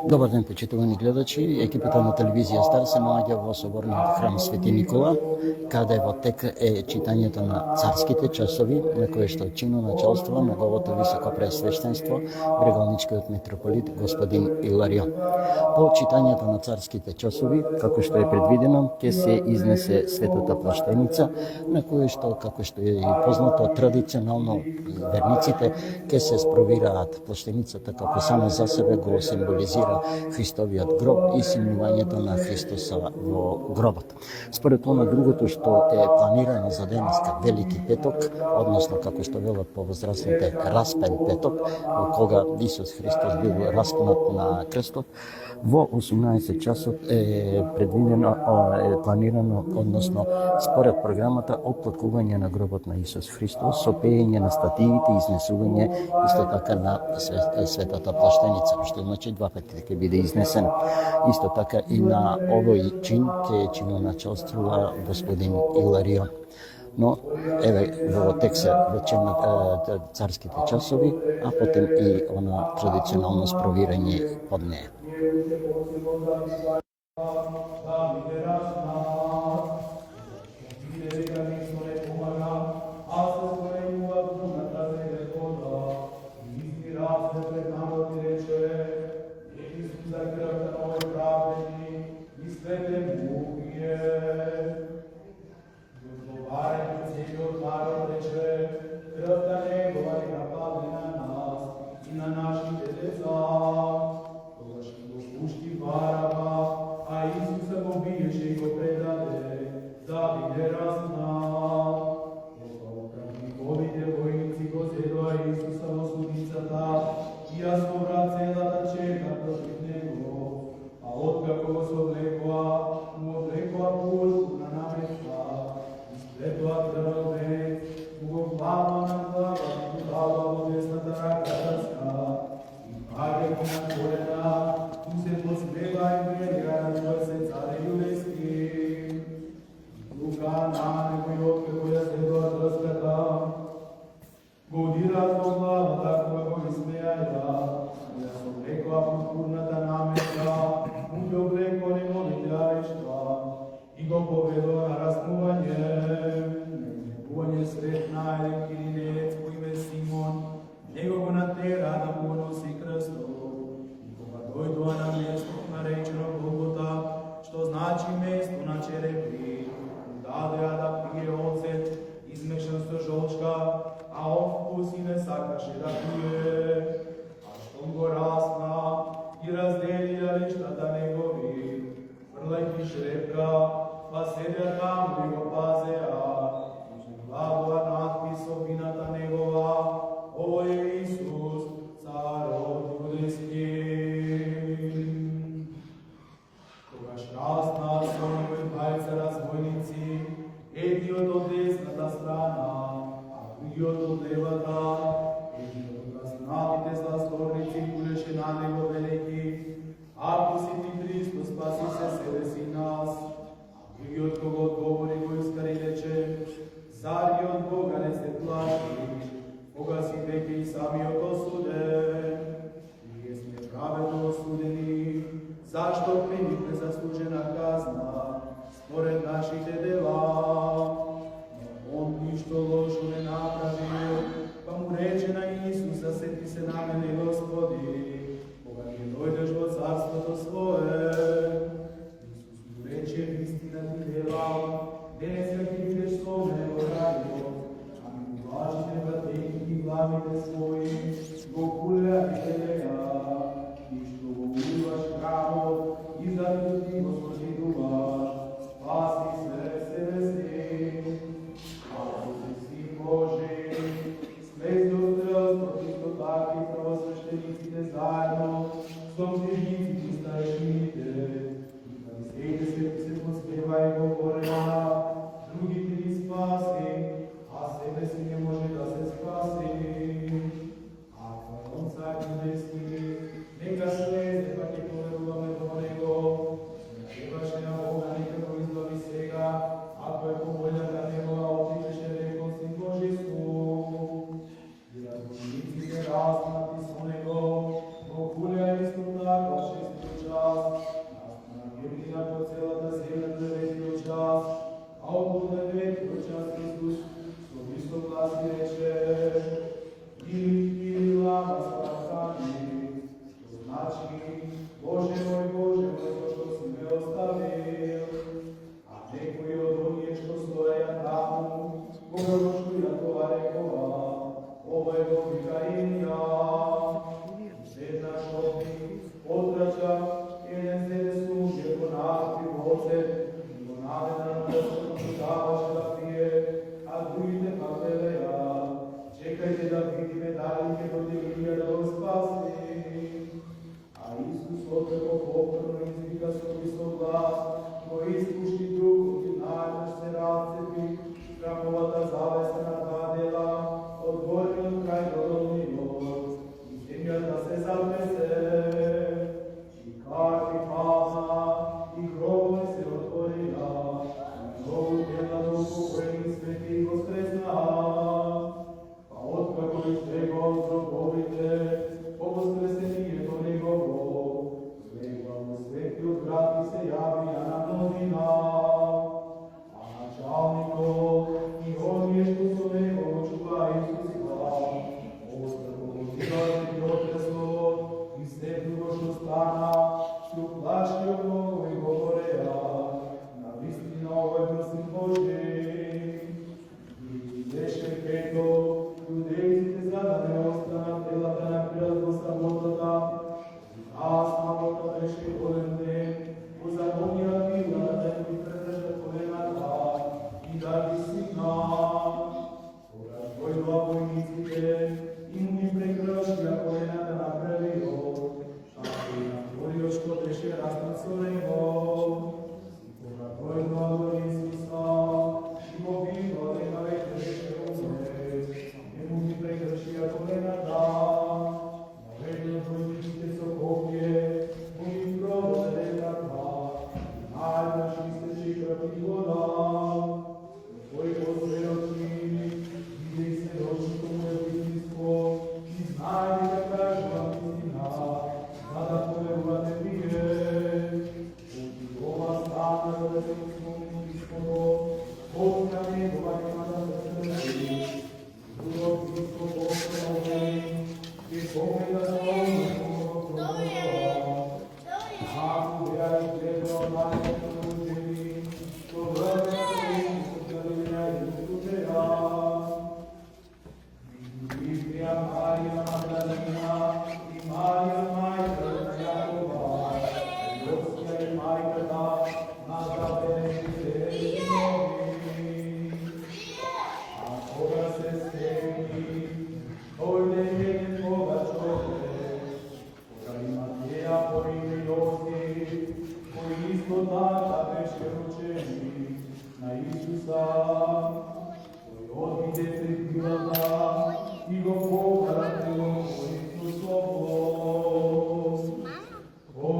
Добар ден, почитувани гледачи. Екипата на телевизија Стар се наоѓа во соборниот храм Свети Никола, каде во тек е читањето на царските часови, на кое што чинно началство неговото високо пресвештенство, брегалничкиот митрополит господин Иларион. По читањето на царските часови, како што е предвидено, ќе се изнесе светата плаштеница, на кое што, како што е и познато, традиционално верниците ќе се спровираат плаштеницата како само за себе го символизира Христовиот гроб и симнувањето на Христоса во гробот. Според она другото што е планирано за денеска Велики петок, односно како што велат повозрастните распен петок, во кога Исус Христос бил распнат на крстот, во 18 часот е предвидено, е планирано, односно според програмата, оплакување на гробот на Исус Христос со пеење на статиите и изнесување исто така на светата плаштеница, што значи два пати ќе биде изнесен. Исто така и на овој чин ќе чиноначалствува господин Иларион. Но, еве, во текст речено царските часови, а потем и она традиционално спровирање под неја. Боже мой, зашто си ме оставил? А некои од оние што стоеја таму, кога го чуја тоа рекова, ова е го вика Илија. Еднаш од нив отрача еден зеле слуге го напи воце и го наведа да се даваше да пие, а другите пак велеа, чекајте да видиме дали ќе дојде Илија да го спаси. А Исус откако повторно извика со висок глас, го испушти духот и најдеш се разцепи, храмовата завеса на надела, од горниот крај до долниот, и земјата се затресе, и карти пазна, и гробови се отворија, и многу тела до упокоени свети го стреснаа. Па откако излегоа од гробовите, по воскресението негово, слегоа во светиот град и се јавија на новина. А началникот и оние што со него го чуваа Исусова, откако го видоа непријателствот и сепнува што стана, се уплаши од многу и говореа, навистина овој бил Син Божи. И идеше пето, јудејците за да не останат телата на крил во саботата, а сабота беше голем ден, го законија била да ги предржат колената и да ги сигнат. Кога дојдоа војниците и му ги прекршија колената на првиот, така и на вториот што беше распнат со него. И кога дојдоа до Исуса и го видоа дека веќе беше умрет, му ги прекршија колената, но еден од војниците со копје му ги прободе раква, и најднаш истече крв и вода. Тој го средочи, виде се рочното му е вистинство, и знае дека кажува истина, за да поверувате вие. Оти ова стана за да се исполни писмото, колка негова нема да се стрпи. Другото Боже, и помеда за онako пробува. Ако беа изгледал мајката луѓеви, то врвете со Галилеја и Јудеја. Библија Марија Магдалина и Марија мајка на Јакова, Јосија и мајката на Забедеите синови. А кога се стегни, дојде еден богач човек, кога и Матеја по име Јосиф, кој исто така беше рученик на Исуса.